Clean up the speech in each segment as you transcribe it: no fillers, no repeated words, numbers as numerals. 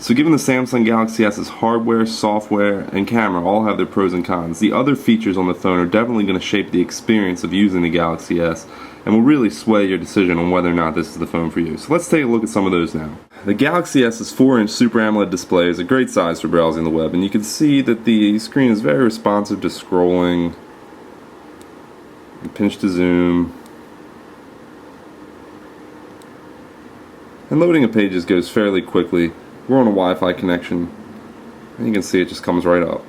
So given the Samsung Galaxy S's hardware, software, and camera all have their pros and cons, the other features on the phone are definitely going to shape the experience of using the Galaxy S and will really sway your decision on whether or not this is the phone for you. So let's take a look at some of those now. The Galaxy S's 4-inch Super AMOLED display is a great size for browsing the web, and you can see that the screen is very responsive to scrolling, pinch to zoom, and loading of pages goes fairly quickly. We're on a Wi-Fi connection, and you can see it just comes right up.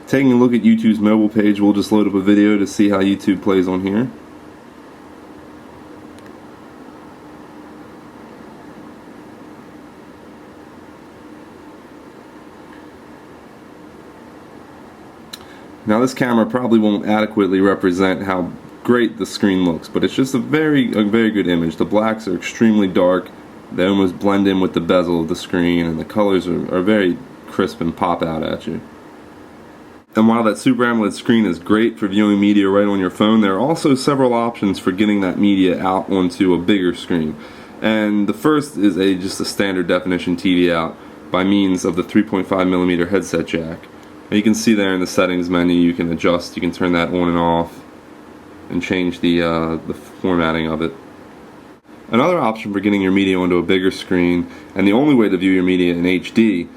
Taking a look at YouTube's mobile page, we'll just load up a video to see how YouTube plays on here. Now this camera probably won't adequately represent how great the screen looks, but it's just a very good image. The blacks are extremely dark. They almost blend in with the bezel of the screen, and the colors are very crisp and pop out at you. And while that Super AMOLED screen is great for viewing media right on your phone, there are also several options for getting that media out onto a bigger screen. And the first is just a standard definition TV out by means of the 3.5mm headset jack. And you can see there in the settings menu you can adjust, you can turn that on and off and change the formatting of it. Another option for getting your media onto a bigger screen, and the only way to view your media in HD,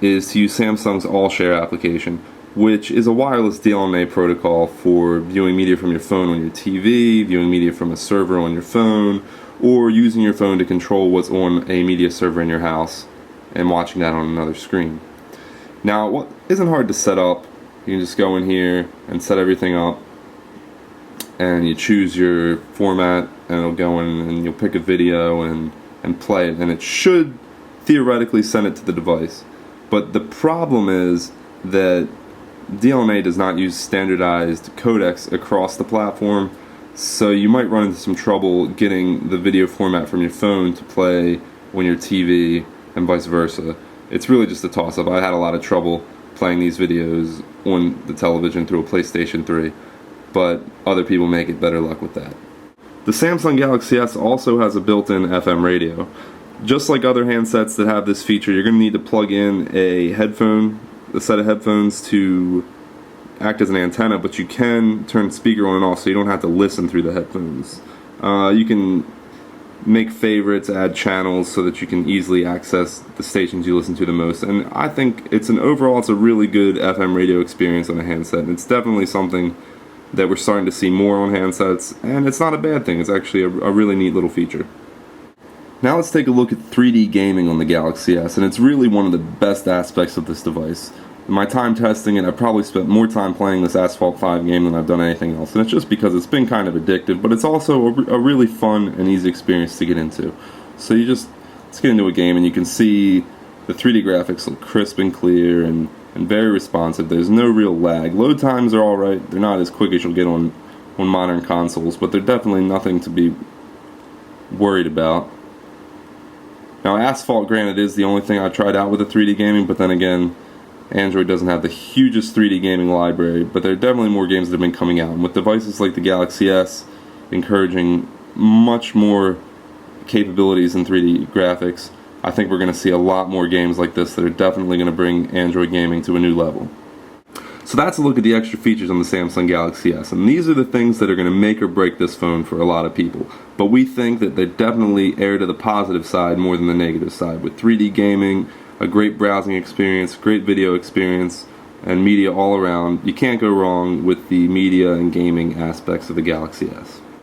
is to use Samsung's All-Share application, which is a wireless DLNA protocol for viewing media from your phone on your TV, viewing media from a server on your phone, or using your phone to control what's on a media server in your house and watching that on another screen. Now, what isn't hard to set up, you can just go in here and set everything up, and you choose your format, and it'll go in and you'll pick a video and play it, and it should theoretically send it to the device. But the problem is that DLNA does not use standardized codecs across the platform, so you might run into some trouble getting the video format from your phone to play on your TV and vice versa. It's really just a toss-up. I had a lot of trouble playing these videos on the television through a PlayStation 3, but other people may get better luck with that. The Samsung Galaxy S also has a built-in FM radio. Just like other handsets that have this feature, you're going to need to plug in a set of headphones to act as an antenna, but you can turn the speaker on and off so you don't have to listen through the headphones. You can make favorites, add channels so that you can easily access the stations you listen to the most, and I think overall it's a really good FM radio experience on a handset, and it's definitely something that we're starting to see more on handsets, and it's not a bad thing. It's actually a really neat little feature. Now let's take a look at 3D gaming on the Galaxy S, and it's really one of the best aspects of this device. In my time testing it, I've probably spent more time playing this Asphalt 5 game than I've done anything else, and it's just because it's been kind of addictive, but it's also a really fun and easy experience to get into. So let's get into a game, and you can see the 3D graphics look crisp and clear and very responsive. There's no real lag. Load times are alright. They're not as quick as you'll get on modern consoles, but they're definitely nothing to be worried about. Now, Asphalt, granted, is the only thing I tried out with the 3D gaming, but then again, Android doesn't have the hugest 3D gaming library, but there are definitely more games that have been coming out. And with devices like the Galaxy S encouraging much more capabilities in 3D graphics, I think we're going to see a lot more games like this that are definitely going to bring Android gaming to a new level. So that's a look at the extra features on the Samsung Galaxy S, and these are the things that are going to make or break this phone for a lot of people. But we think that they definitely err to the positive side more than the negative side, with 3D gaming, a great browsing experience, great video experience, and media all around. You can't go wrong with the media and gaming aspects of the Galaxy S.